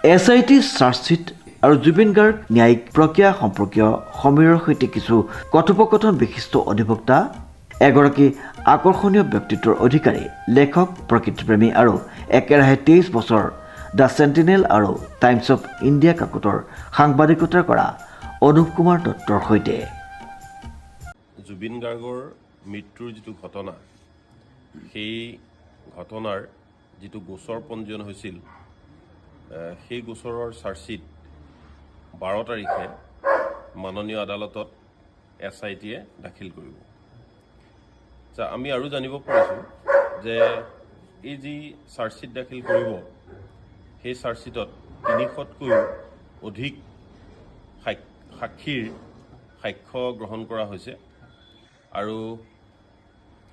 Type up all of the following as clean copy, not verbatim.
SIT charge sheet আৰু জুবিন গাৰ্গ ন্যায়িক প্ৰক্ৰিয়া সম্পৰ্কীয় সমীৰৰ সৈতে কিছু কথোপকথন বিশিষ্ট অধিবক্তা, এগৰাকী আকৰ্ষণীয় ব্যক্তিত্বৰ অধিকাৰী, লেখক, প্ৰকৃতিপ্ৰেমী আৰু একেৰাহে 23 বছৰ দ্য চেণ্টিনেল আৰু টাইমছ অৱ ইণ্ডিয়া কাকতৰ সাংবাদিকতা কৰা অনুপ কুমাৰ দত্তৰ সৈতে। জুবিন গাৰ্গৰ মৃত্যুৰ যিটো ঘটনা, সেই ঘটনাৰ যিটো গোচৰ পঞ্জীয়ন হৈছিল, সেই গোচৰৰ চাৰ্জশ্বীট 12 তাৰিখে মাননীয় আদালতত SITয়ে দাখিল কৰিব। আমি আৰু জানিব পাৰিছোঁ যে এই যি চাৰ্জশ্বীট দাখিল কৰিব, সেই চাৰ্জশ্বীটত 300তকৈও অধিক সাক্ষীৰ সাক্ষ্য গ্ৰহণ কৰা হৈছে আৰু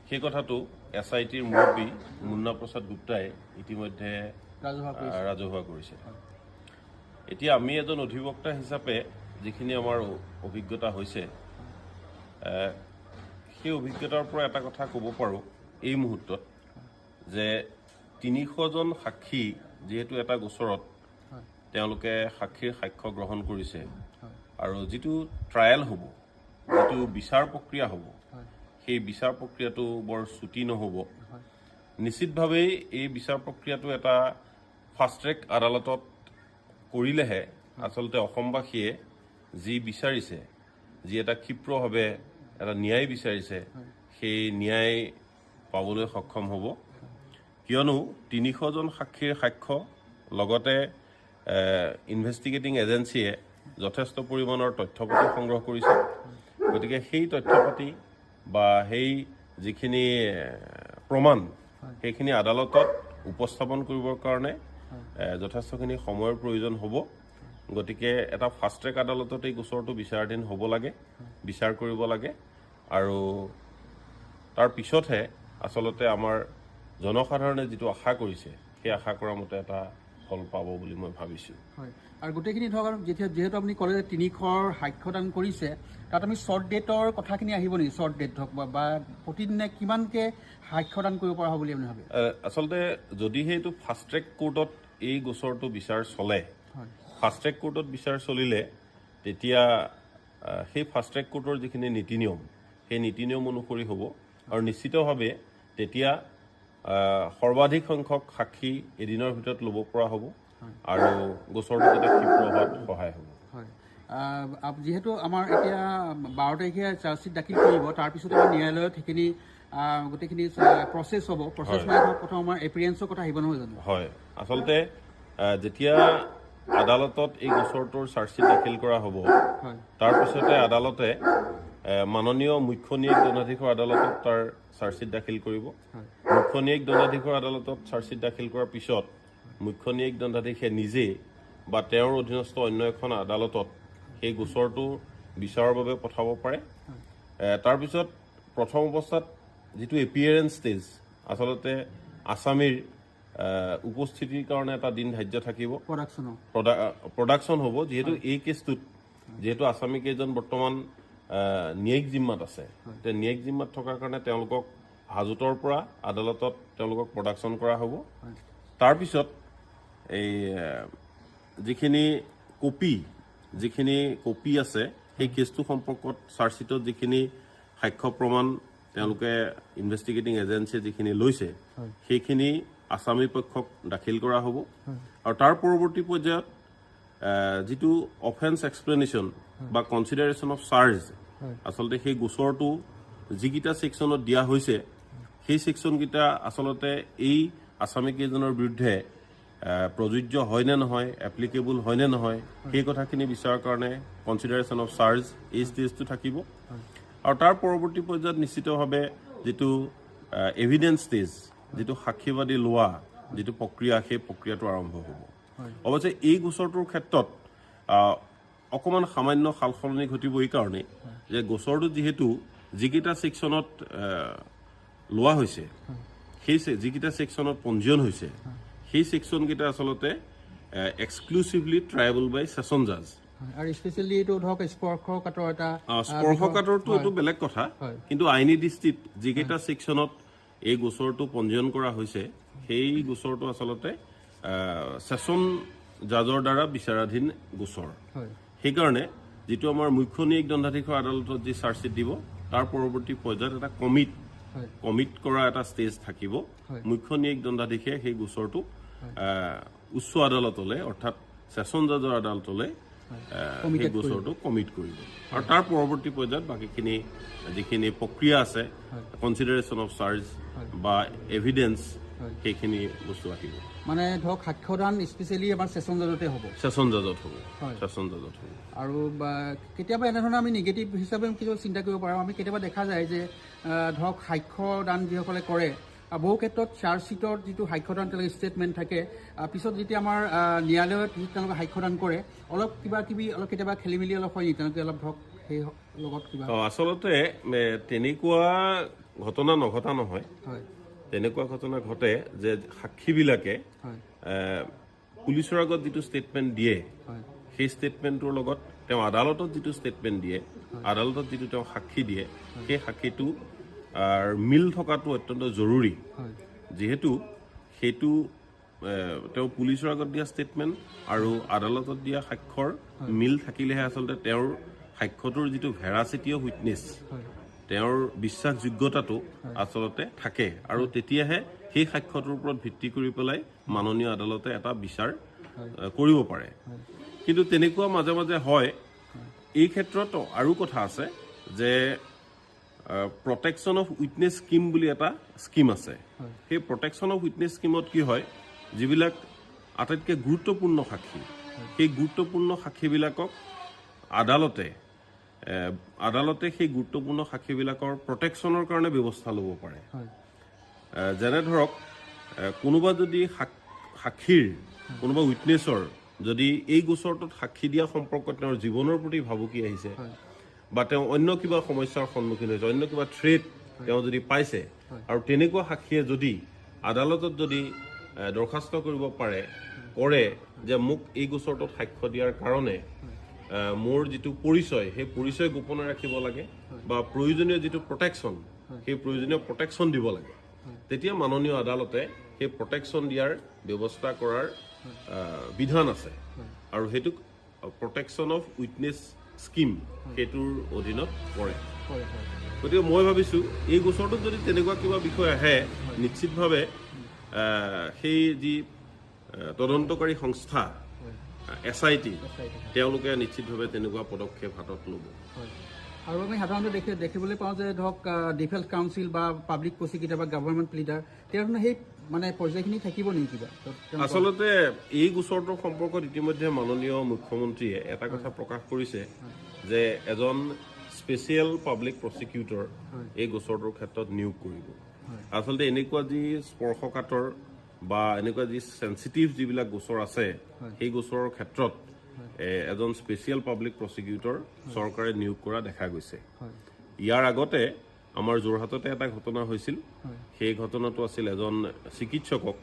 সেই কথাটো SITৰ মুৰব্বী মুন্না প্ৰসাদ গুপ্তাই ইতিমধ্যে ৰাজহুৱা কৰিছে। এতিয়া আমি এজন অধিবক্তা হিচাপে যিখিনি আমাৰ অভিজ্ঞতা হৈছে, সেই অভিজ্ঞতাৰ পৰা এটা কথা ক'ব পাৰোঁ এই মুহূৰ্তত যে 300জন সাক্ষী যিহেতু এটা গোচৰত তেওঁলোকে সাক্ষীৰ সাক্ষ্য গ্ৰহণ কৰিছে আৰু যিটো ট্ৰায়েল হ'ব, যিটো বিচাৰ প্ৰক্ৰিয়া হ'ব, সেই বিচাৰ প্ৰক্ৰিয়াটো বৰ চুটি নহ'ব। নিশ্চিতভাৱেই এই বিচাৰ প্ৰক্ৰিয়াটো এটা ফাষ্ট ট্ৰেক আদালতত কৰিলেহে আচলতে অসমবাসীয়ে যি বিচাৰিছে, যি এটা ক্ষিপ্ৰভাৱে এটা ন্যায় বিচাৰিছে, সেই ন্যায় পাবলৈ সক্ষম হ'ব। কিয়নো 300জন সাক্ষীৰ সাক্ষ্য লগতে ইনভেষ্টিগেটিং এজেঞ্চিয়ে যথেষ্ট পৰিমাণৰ তথ্যপাতি সংগ্ৰহ কৰিছে। গতিকে সেই তথ্যপাতি বা সেই যিখিনি প্ৰমাণ, সেইখিনি আদালতত উপস্থাপন কৰিবৰ কাৰণে যথেষ্টখিনি সময়ৰ প্ৰয়োজন হ'ব। গতিকে এটা ফাষ্ট ট্ৰেক আদালতত এই গোচৰটো বিচাৰাধীন হ'ব লাগে, বিচাৰ কৰিব লাগে আৰু তাৰ পিছতহে আচলতে আমাৰ জনসাধাৰণে যিটো আশা কৰিছে, সেই আশা কৰা মতে এটা ফল পাব বুলি মই ভাবিছোঁ। হয়, আৰু গোটেইখিনি ধৰক যিহেতু আপুনি ক'লে যে 300ৰ সাক্ষ্যদান কৰিছে, তাত আমি শ্বৰ্ট ডেটৰ কথাখিনি আহিব নেকি? শ্বৰ্ট ডেট ধৰক বা প্ৰতিদিনে কিমানকৈ সাক্ষ্যদান কৰিব পৰা হ'ব বুলি আপুনি ভাবে? আচলতে যদিহে এইটো ফাষ্ট ট্ৰেক কোৰ্টত এই গোচৰটো বিচাৰ চলে, ফাষ্ট ট্ৰেক কোৰ্টত বিচাৰ চলিলে তেতিয়া সেই ফাষ্ট ট্ৰেক কোৰ্টৰ যিখিনি নীতি নিয়ম, সেই নীতি নিয়ম অনুসৰি হ'ব আৰু নিশ্চিতভাৱে তেতিয়া সৰ্বাধিক সংখ্যক সাক্ষী এদিনৰ ভিতৰত ল'ব পৰা হ'ব আৰু গোচৰটো যাতে ক্ষিপ্ৰ হোৱাত সহায় হ'ব। হয়, যিহেতু আমাৰ এতিয়া 12 তাৰিখে চাৰ্জশ্বীট দাখিল কৰিব, তাৰপিছত আমাৰ ন্যায়ালয়ত সেইখিনি গোটেইখিনি প্ৰচেছ হ'ব। প্ৰচেছ মানে ধৰক প্ৰথম আমাৰ এপিৰিয়েঞ্চৰ কথা আহিব নহয় জানো? হয়, আচলতে যেতিয়া আদালতত এই গোচৰটোৰ চাৰ্জশ্বীট দাখিল কৰা হ'ব, তাৰপিছতে আদালতে মাননীয় মুখ্য ন্যায়িক দণ্ডাধীশৰ আদালতত তাৰ চাৰ্জশ্বীট দাখিল কৰিব। মুখ্য ন্যায়িক দণ্ডাধীশৰ আদালতত চাৰ্জশ্বীট দাখিল কৰাৰ পিছত মুখ্য ন্যায়িক দণ্ডাধীশে নিজে বা তেওঁৰ অধীনস্থ অন্য এখন আদালতত সেই গোচৰটো বিচাৰৰ বাবে পঠাব পাৰে। তাৰপিছত প্ৰথম অৱস্থাত যিটো এপিয়াৰেঞ্চ ষ্টেজ, আচলতে আসামীৰ উপস্থিতিৰ কাৰণে এটা দিন ধাৰ্য থাকিব, প্ৰডাকশ্যন হ'ব। যিহেতু এই কেছটোত যিহেতু আসামী কেইজন বৰ্তমান ন্যায়িক জিম্মাত আছে, ন্যায়িক জিম্মাত থকাৰ কাৰণে তেওঁলোকক হাজোতৰ পৰা আদালতত তেওঁলোকক প্ৰডাকশ্যন কৰা হ'ব। তাৰপিছত এই যিখিনি কপি আছে, সেই কেছটো সম্পৰ্কত চাৰ্জশ্বীটত যিখিনি সাক্ষ্য প্ৰমাণ তেওঁলোকে ইনভেষ্টিগেটিং এজেঞ্চিয়ে যিখিনি লৈছে, সেইখিনি আসামী পক্ষক দাখিল কৰা হ'ব আৰু তাৰ পৰৱৰ্তী পৰ্যায়ত যিটো অফেন্স এক্সপ্লেনেশ্যন বা কনচিডাৰেশ্যন অফ চাৰ্জ, আচলতে সেই গোচৰটো যিকেইটা ছেকশ্যনত দিয়া হৈছে, সেই ছেকশ্যনকেইটা আচলতে এই আসামী কেইজনৰ বিৰুদ্ধে প্ৰযোজ্য হয় নে নহয়, এপ্লিকেবল হয় নে নহয়, সেই কথাখিনি বিচাৰৰ কাৰণে কনচিডাৰেশ্যন অফ চাৰ্জ এই ষ্টেজটো থাকিব আৰু তাৰ পৰৱৰ্তী পৰ্যায়ত নিশ্চিতভাৱে যিটো এভিডেন্স ষ্টেজ, যিটো সাক্ষীবাদী লোৱা যিটো প্ৰক্ৰিয়া, সেই প্ৰক্ৰিয়াটো আৰম্ভ হ'ব। অৱশ্যে এই গোচৰটোৰ ক্ষেত্ৰত অকণমান সামান্য সাল সলনি ঘটিব এই কাৰণেই যে গোচৰটো যিহেতু যিকেইটা ছেকশ্যনত লোৱা হৈছে, সেই যিকেইটা ছেকশ্যনত পঞ্জীয়ন হৈছে, সেই ছেকশ্যনকেইটা আচলতে এক্সক্লুচিভলি ট্ৰাইবল বাই ছেছন জাজ। আৰু স্পেচিয়েলি এইটো ধৰক স্পৰ্শকাতৰ স্পৰ্শকাতৰটো এইটো বেলেগ কথা, কিন্তু আইনী দৃষ্টিত যিকেইটা ছেকশ্যনত এই গোচৰটো পঞ্জীয়ন কৰা হৈছে, সেই গোচৰটো আচলতে ছেছন জাজৰ দ্বাৰা বিচাৰাধীন গোচৰ হয় সেইকাৰণে যিটো আমাৰ মুখ্য ন্যায়িক দণ্ডাধীশৰ আদালতত যি চাৰ্জশ্বিট দিব তাৰ পৰৱৰ্তী পৰ্যায়ত এটা হয় কমিট কৰা এটা ষ্টেজ থাকিব হয়। মুখ্য ন্যায়িক দণ্ডাধীশে সেই গোচৰটো উচ্চ আদালতলৈ অৰ্থাৎ ছেছন জাজৰ আদালতলৈ সেই গোচৰটো কমিট কৰিব আৰু তাৰ পৰৱৰ্তী পৰ্যায়ত বাকীখিনি যিখিনি প্ৰক্ৰিয়া আছে কনচিডাৰেশ্যন অফ চাৰ্জ বা এভিডেন্স সেইখিনি বস্তু আহিব মানে ধৰক সাক্ষ্যদান স্পেচিয়েলি আমাৰ ছেছন জাজতে হ'ব ছেছন জাজত হ'ব হয়। ছেছন জাজত হ'ব আৰু কেতিয়াবা এনেধৰণে আমি নিগেটিভ হিচাপে কিছু চিন্তা কৰিব পাৰোঁ আমি কেতিয়াবা দেখা যায় যে ধৰক সাক্ষ্যদান যিসকলে কৰে বহু ক্ষেত্ৰত চাৰ্জশ্বিটৰ যিটো সাক্ষ্যদান তেওঁলোকে ষ্টেটমেণ্ট থাকে পিছত যেতিয়া আমাৰ ন্যায়ালয়ত তেওঁলোকে সাক্ষ্যদান কৰে অলপ কিবা কিবি অলপ কেতিয়াবা খেলি মেলি অলপ হয় নেকি তেওঁলোকে অলপ ধৰক সেই লগত কিবা আচলতে তেনেকুৱা ঘটনা নঘটা নহয় হয় তেনেকুৱা ঘটনা ঘটে যে সাক্ষীবিলাকে হয় পুলিচৰ আগত যিটো ষ্টেটমেণ্ট দিয়ে হয় সেই ষ্টেটমেণ্টটোৰ লগত তেওঁ আদালতত যিটো ষ্টেটমেণ্ট দিয়ে আদালতত যিটো তেওঁ সাক্ষী দিয়ে সেই সাক্ষীটো মিল থকাটো অত্যন্ত জৰুৰী হয় যিহেতু সেইটো তেওঁ পুলিচৰ আগত দিয়া ষ্টেটমেণ্ট আৰু আদালতত দিয়া সাক্ষ্যৰ মিল থাকিলেহে আচলতে তেওঁৰ সাক্ষ্যটোৰ যিটো ভেৰাচিটি অফ উইটনেছ হয় তেওঁৰ বিশ্বাসযোগ্যতাটো আচলতে থাকে আৰু তেতিয়াহে সেই সাক্ষ্যটোৰ ওপৰত ভিত্তি কৰি পেলাই মাননীয় আদালতে এটা বিচাৰ কৰিব পাৰে কিন্তু তেনেকুৱা মাজে মাজে হয় এই ক্ষেত্ৰত আৰু কথা আছে যে প্ৰটেকশ্যন অফ উইটনেছ স্কিম বুলি এটা স্কিম আছে সেই প্ৰটেকশ্যন অফ উইটনেছ স্কিমত কি হয় যিবিলাক আটাইতকৈ গুৰুত্বপূৰ্ণ সাক্ষী সেই গুৰুত্বপূৰ্ণ সাক্ষীবিলাকক আদালতে সেই গুৰুত্বপূৰ্ণ সাক্ষীবিলাকৰ প্ৰটেকশ্যনৰ কাৰণে ব্যৱস্থা ল'ব পাৰে যেনে ধৰক কোনোবা যদি সাক্ষীৰ কোনোবা উইটনেছৰ যদি এই গোচৰটোত সাক্ষী দিয়া সম্পৰ্কত তেওঁৰ জীৱনৰ প্ৰতি ভাবুকি আহিছে বা তেওঁ অন্য কিবা সমস্যাৰ সন্মুখীন হৈছে অন্য কিবা থ্ৰেট তেওঁ যদি পাইছে আৰু তেনেকুৱা সাক্ষীয়ে যদি আদালতত যদি দৰখাস্ত কৰিব কৰে যে মোক এই গোচৰটোত সাক্ষ্য দিয়াৰ কাৰণে মোৰ যিটো পৰিচয় সেই পৰিচয় গোপনে ৰাখিব লাগে বা প্ৰয়োজনীয় যিটো প্ৰটেকশ্যন সেই প্ৰয়োজনীয় প্ৰটেকশ্যন দিব লাগে তেতিয়া মাননীয় আদালতে সেই প্ৰটেকশ্যন দিয়াৰ ব্যৱস্থা কৰাৰ বিধান আছে আৰু সেইটোক প্ৰটেকশ্যন অফ উইটনেছ স্কিম সেইটোৰ অধীনত পৰে গতিকে মই ভাবিছোঁ এই গোচৰটোত যদি তেনেকুৱা কিবা বিষয় আহে নিশ্চিতভাৱে সেই যি তদন্তকাৰী সংস্থা SIT তেওঁলোকে নিশ্চিতভাৱে তেনেকুৱা পদক্ষেপ হাতত ল'ব আৰু আমি সাধাৰণতে দেখিবলৈ পাওঁ যে ধৰক ডিফেন্স কাউন্সিল বা পাব্লিক প্ৰচিকিউটৰ বা গভৰ্ণমেণ্ট প্লিডাৰ তেওঁলোকে সেই মানে পৰ্যায়খিনি থাকিব নেকি কিবা আচলতে এই গোচৰটোৰ সম্পৰ্কত ইতিমধ্যে মাননীয় মুখ্যমন্ত্ৰীয়ে এটা কথা প্ৰকাশ কৰিছে যে এজন স্পেচিয়েল পাব্লিক প্ৰচিকিউটৰ এই গোচৰটোৰ ক্ষেত্ৰত নিয়োগ কৰিব আচলতে এনেকুৱা যি স্পৰ্শকাতৰ বা এনেকুৱা যি চেঞ্চিটিভ যিবিলাক গোচৰ আছে সেই গোচৰৰ ক্ষেত্ৰত এজন স্পেচিয়েল পাব্লিক প্ৰচিকিউটৰ চৰকাৰে নিয়োগ কৰা দেখা গৈছে ইয়াৰ আগতে আমাৰ যোৰহাটতে এটা ঘটনা হৈছিল সেই ঘটনাটো আছিল এজন চিকিৎসকক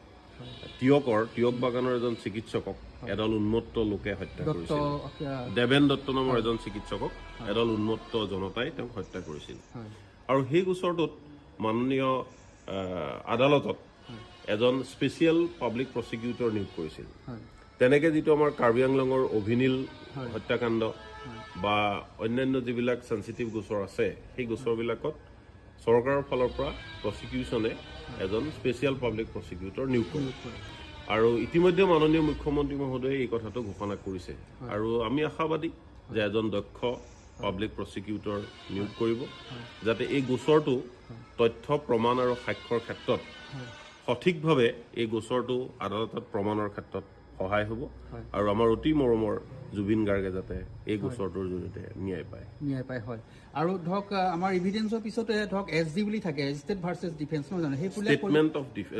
টিয়ক বাগানৰ এজন চিকিৎসকক এডাল উন্মত্ত লোকে হত্যা কৰিছিল দেৱেন দত্ত নামৰ এজন চিকিৎসকক এডাল উন্মত্ত জনতাই তেওঁক হত্যা কৰিছিল আৰু সেই গোচৰটোত মাননীয় আদালতত এজন স্পেচিয়েল পাব্লিক প্ৰচিকিউটৰ নিয়োগ কৰিছিল তেনেকৈ যিটো আমাৰ কাৰ্বি আংলঙৰ অভিনীল হত্যাকাণ্ড বা অন্যান্য যিবিলাক চেঞ্চিটিভ গোচৰ আছে সেই গোচৰবিলাকত চৰকাৰৰ ফালৰ পৰা প্ৰচিকিউশ্যনে এজন স্পেচিয়েল পাব্লিক প্ৰচিকিউটৰ নিয়োগ কৰে আৰু ইতিমধ্যে মাননীয় মুখ্যমন্ত্ৰী মহোদয়ে এই কথাটো ঘোষণা কৰিছে আৰু আমি আশাবাদী যে এজন দক্ষ পাব্লিক প্ৰচিকিউটৰ নিয়োগ কৰিব যাতে এই গোচৰটো তথ্য প্ৰমাণ আৰু সাক্ষ্যৰ ক্ষেত্ৰত সঠিকভাৱে এই গোচৰটো আদালতত প্ৰমাণৰ ক্ষেত্ৰত সহায় হ'ব আৰু আমাৰ অতি মৰমৰ জুবিন গাৰ্গে যাতে এই গোচৰটোৰ জৰিয়তে ন্যায় পায় হয় আৰু ধৰক আমাৰ এভিডেন্সৰ পিছতে ধৰক SD বুলি থাকে ষ্টেট ভাৰ্চেছ ডিফেন্স নহয় জানো সেই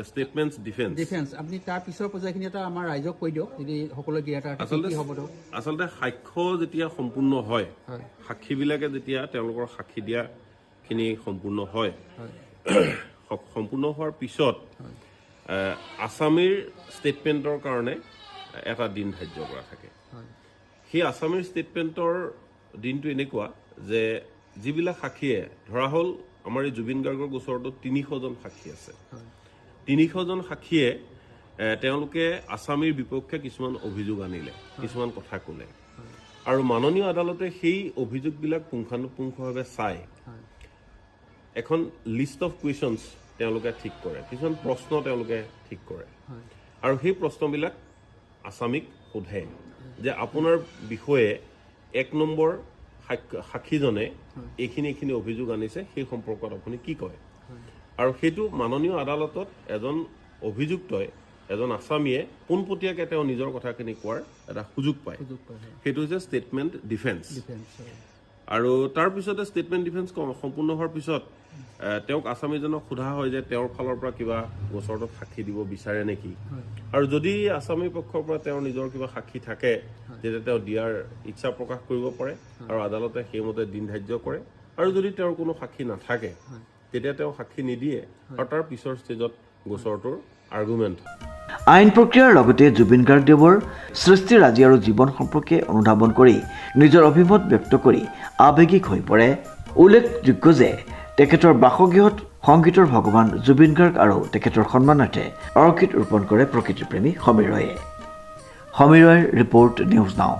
ষ্টেটমেণ্টছ ডিফেন্স আপুনি তাৰ পিছৰ পৰ্যায়খিনি এটা আমাৰ ৰাইজক কৈ দিয়ক যদি সকলোৱে জ্ঞাত কি হ'ব আচলতে সাক্ষ্য যেতিয়া সম্পূৰ্ণ হয় সাক্ষীবিলাকে যেতিয়া তেওঁলোকৰ সাক্ষী দিয়াখিনি সম্পূৰ্ণ হয় সম্পূৰ্ণ হোৱাৰ পিছত আছামীৰ ষ্টেটমেণ্টৰ কাৰণে এটা দিন ধাৰ্য কৰা থাকে সেই আছামীৰ ষ্টেটমেণ্টৰ দিনটো এনেকুৱা যে যিবিলাক সাক্ষীয়ে ধৰা হ'ল আমাৰ এই জুবিন গাৰ্গৰ গোচৰটোত 300জন সাক্ষী আছে 300জন সাক্ষীয়ে তেওঁলোকে আছামীৰ বিপক্ষে কিছুমান অভিযোগ আনিলে, কিছুমান কথা ক'লে, আৰু মাননীয় আদালতে সেই অভিযোগবিলাক পুংখানুপুংখভাৱে চাই এখন লিষ্ট অফ কুৱেশ্যনছ তেওঁলোকে ঠিক কৰে, কিছুমান প্ৰশ্ন তেওঁলোকে ঠিক কৰে, আৰু সেই প্ৰশ্নবিলাক আছামীক সোধে যে আপোনাৰ বিষয়ে 1 নম্বৰ সাক্ষীজনে এইখিনি অভিযোগ আনিছে, সেই সম্পৰ্কত আপুনি কি কয়। আৰু সেইটো মাননীয় আদালতত এজন অভিযুক্তই, এজন আছামীয়ে পোনপটীয়াকৈ তেওঁ নিজৰ কথাখিনি কোৱাৰ এটা সুযোগ পায়। সেইটো হৈছে ষ্টেটমেণ্ট ডিফেন্স। আৰু তাৰপিছতে ষ্টেটমেণ্ট ডিফেন্স সম্পূৰ্ণ হোৱাৰ পিছত তেওঁক আছামীজনক সোধা হয় যে তেওঁৰ ফালৰ পৰা কিবা গোচৰটোত সাক্ষী দিব বিচাৰে নেকি, আৰু যদি আছামী পক্ষৰ পৰা তেওঁৰ নিজৰ কিবা সাক্ষী থাকে তেতিয়া তেওঁ দিয়াৰ ইচ্ছা প্ৰকাশ কৰিব পাৰে, আৰু আদালতে সেইমতে দিন ধাৰ্য কৰে। আৰু যদি তেওঁৰ কোনো সাক্ষী নাথাকে তেতিয়া তেওঁ সাক্ষী নিদিয়ে, আৰু তাৰ পিছৰ ষ্টেজত গোচৰটোৰ আৰ্গুমেণ্ট। আইন প্ৰক্ৰিয়াৰ লগতে জুবিন গাৰ্গদেৱৰ সৃষ্টিৰাজি আৰু জীৱন সম্পৰ্কে অনুধাৱন কৰি নিজৰ অভিমত ব্যক্ত কৰি আৱেগিক হৈ পৰে। উল্লেখযোগ্য যে তেখেতৰ বাসগৃহত সংগীতৰ ভগৱান জুবিন গাৰ্গ আৰু তেখেতৰ সন্মানাৰ্থে অৰ্কিড ৰোপণ কৰে প্ৰকৃতিপ্ৰেমী সমীৰ ৰয়ে। সমীৰ ৰয়ৰ ৰিপৰ্ট, নিউজ নাও।